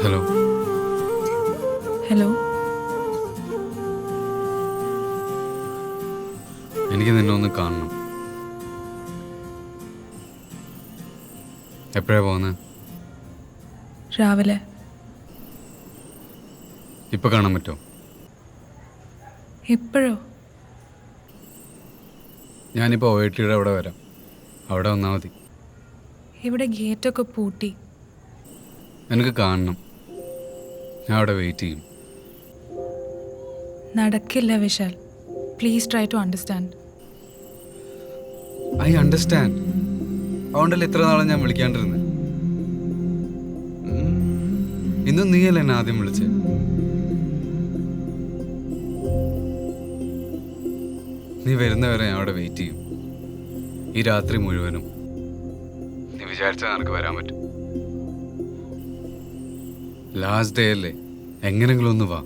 Hello. Hello. എനിക്ക് നിന്നെ ഒന്ന് കാണണം. എപ്പോഴാ പോകുന്നത്? രാവിലെ. ഇപ്പൊ കാണാൻ പറ്റുമോ? എപ്പോഴോ? ഞാനിപ്പോൾ OITയുടെ അവിടെ വരാം. അവിടെ വന്നാൽ മതി. ഇവിടെ ഗേറ്റൊക്കെ പൂട്ടി. എനിക്ക് കാണണം. ഞാൻ അവിടെ വെയിറ്റ് ചെയ്യും. നടക്കില്ല Vishal. Please try to understand. I understand. അതുകൊണ്ടല്ലേ ഇത്ര നാളെ ഞാൻ വിളിക്കാണ്ടിരുന്നത്. ഇന്നും നീയല്ലേ എന്നെ ആദ്യം വിളിച്ചേ. നീ വരുന്നവരെ ഞാൻ അവിടെ വെയിറ്റ് ചെയ്യും. ഈ രാത്രി മുഴുവനും. നീ വിചാരിച്ചാൽ നിനക്ക് വരാൻ പറ്റും. ലാസ്റ്റ് ഡേ അല്ലേ, എങ്ങനെങ്കിലും ഒന്ന് വാ.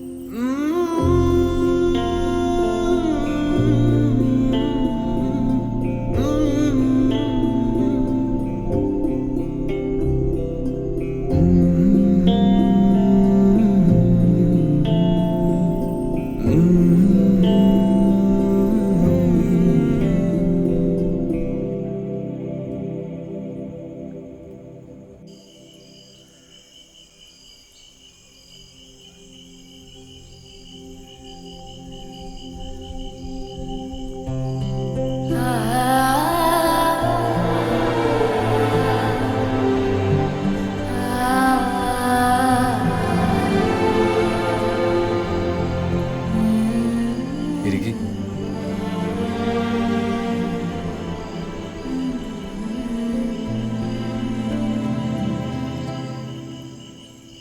ഇരിക്ക്.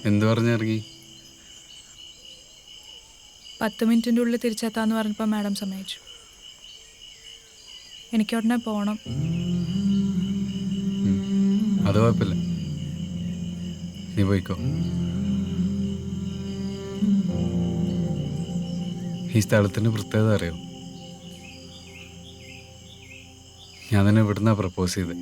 എന്തു പറഞ്ഞിറങ്ങി? 10 മിനിറ്റിൻ്റെ ഉള്ളിൽ തിരിച്ചെത്താന്ന് പറഞ്ഞപ്പോൾ മാഡം സമ്മതിച്ചു. എനിക്ക് ഉടനെ പോകണം. അത് കുഴപ്പമില്ല, നീ പോയിക്കോ. ഈ സ്ഥലത്തിൻ്റെ പ്രത്യേകത അറിയോ? ഞാൻ തന്നെ ഇവിടുന്നാ പ്രപ്പോസ് ചെയ്ത്.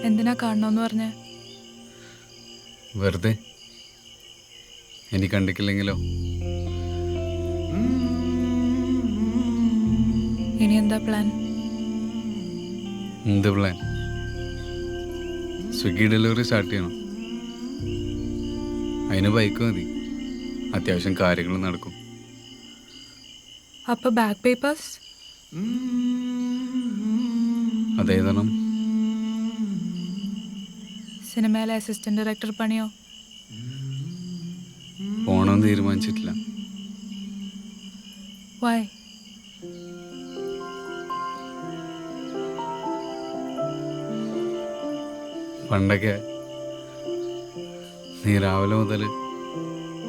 എന്തിനാ കാണണമെന്ന് പറഞ്ഞേ? വെറുതെ. എനിക്ക് കണ്ടിട്ടില്ലെങ്കിലോ? ഇനി എന്താ പ്ലാൻ? എന്ത് പ്ലാൻ? സ്വിഗ്ഗി ഡെലിവറി സ്റ്റാർട്ട് ചെയ്യണം. അതിന് ബൈക്ക് മതി. അത്യാവശ്യം കാര്യങ്ങൾ നടക്കും. അപ്പോൾ ബാക്ക് പേപ്പേഴ്സ്? അതേതണം? സിനിമയിലെ അസിസ്റ്റന്റ് ഡയറക്ടർ പണിയോ? പോണമെന്ന് തീരുമാനിച്ചിട്ടില്ല. വൈ? പണ്ടൊക്കെ നീ രാവിലെ മുതൽ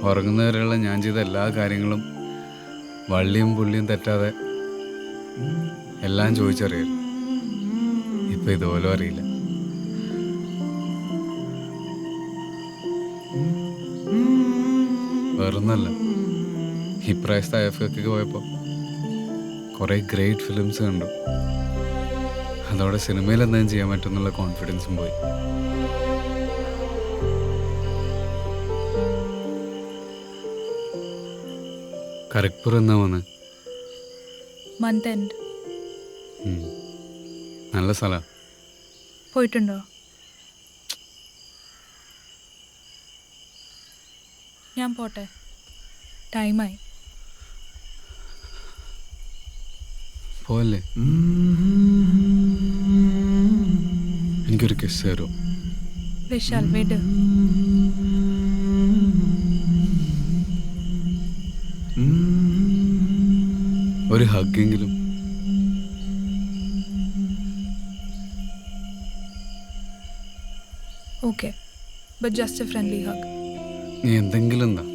ഉറങ്ങുന്നവരെയുള്ള ഞാൻ ചെയ്ത എല്ലാ കാര്യങ്ങളും വള്ളിയും പുള്ളിയും തെറ്റാതെ എല്ലാം ചോദിച്ചറിയാം. ഇപ്പം ഇതുപോലും അറിയില്ല. വേറൊന്നല്ല, ഇപ്രാവശ്യത്തെ IFFക്ക് പോയപ്പോൾ കുറേ ഗ്രേറ്റ് ഫിലിംസ് കണ്ടു. അതോടെ സിനിമയിൽ എന്തെങ്കിലും ചെയ്യാൻ പറ്റുമെന്നുള്ള കോൺഫിഡൻസും പോയി. കരക്പൂർ എന്നാ വന്ന്? Month end. നല്ല സ്ഥലം. പോയിട്ടുണ്ടോ? ഞാൻ പോട്ടെ, ടൈമായി. പോവല്ലേ? എനിക്കൊരു കിസ് തരുമോ? വിശാൽ വിട്. ഹഗ്ഗെങ്കിലും. Okay, but just a friendly hug. നീ എന്തെങ്കിലും എന്താ?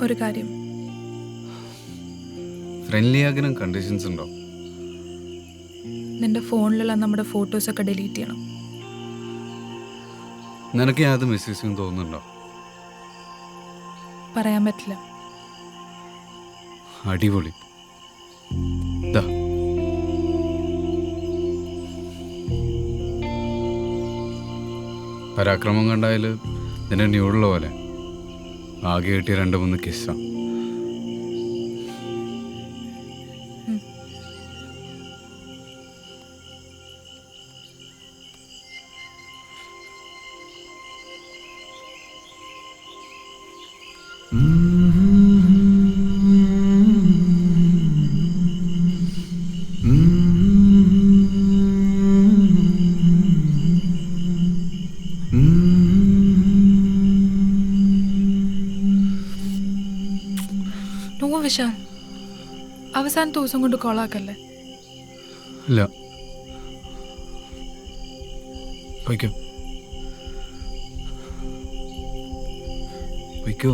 ഒരു കാര്യം, ഫ്രണ്ട്ലി ഹഗ്ഗിനും കണ്ടീഷൻസ് ഉണ്ടോ? നിന്റെ ഫോണിലുള്ള നമ്മുടെ ഫോട്ടോസൊക്കെ ഡിലീറ്റ് ചെയ്യണം. നിനക്ക് യാത് മിസ്യൂസ് ചെയ്യുന്നു തോന്നുന്നുണ്ടോ? പറയാൻ പറ്റില്ല. അടിപൊളി. ദാ. പരാക്രമം കണ്ടാൽ നിന്നെ ന്യൂഡുള്ള പോലെ ആകെ കിട്ടിയ 2-3 കിസ്സാ. നോ വിശാൽ, അവസാനത്തെ ദിവസം കൊണ്ട് കോളാക്കല്ലേ. ഇല്ല, പൊയ്ക്കോ പൊയ്ക്കോ.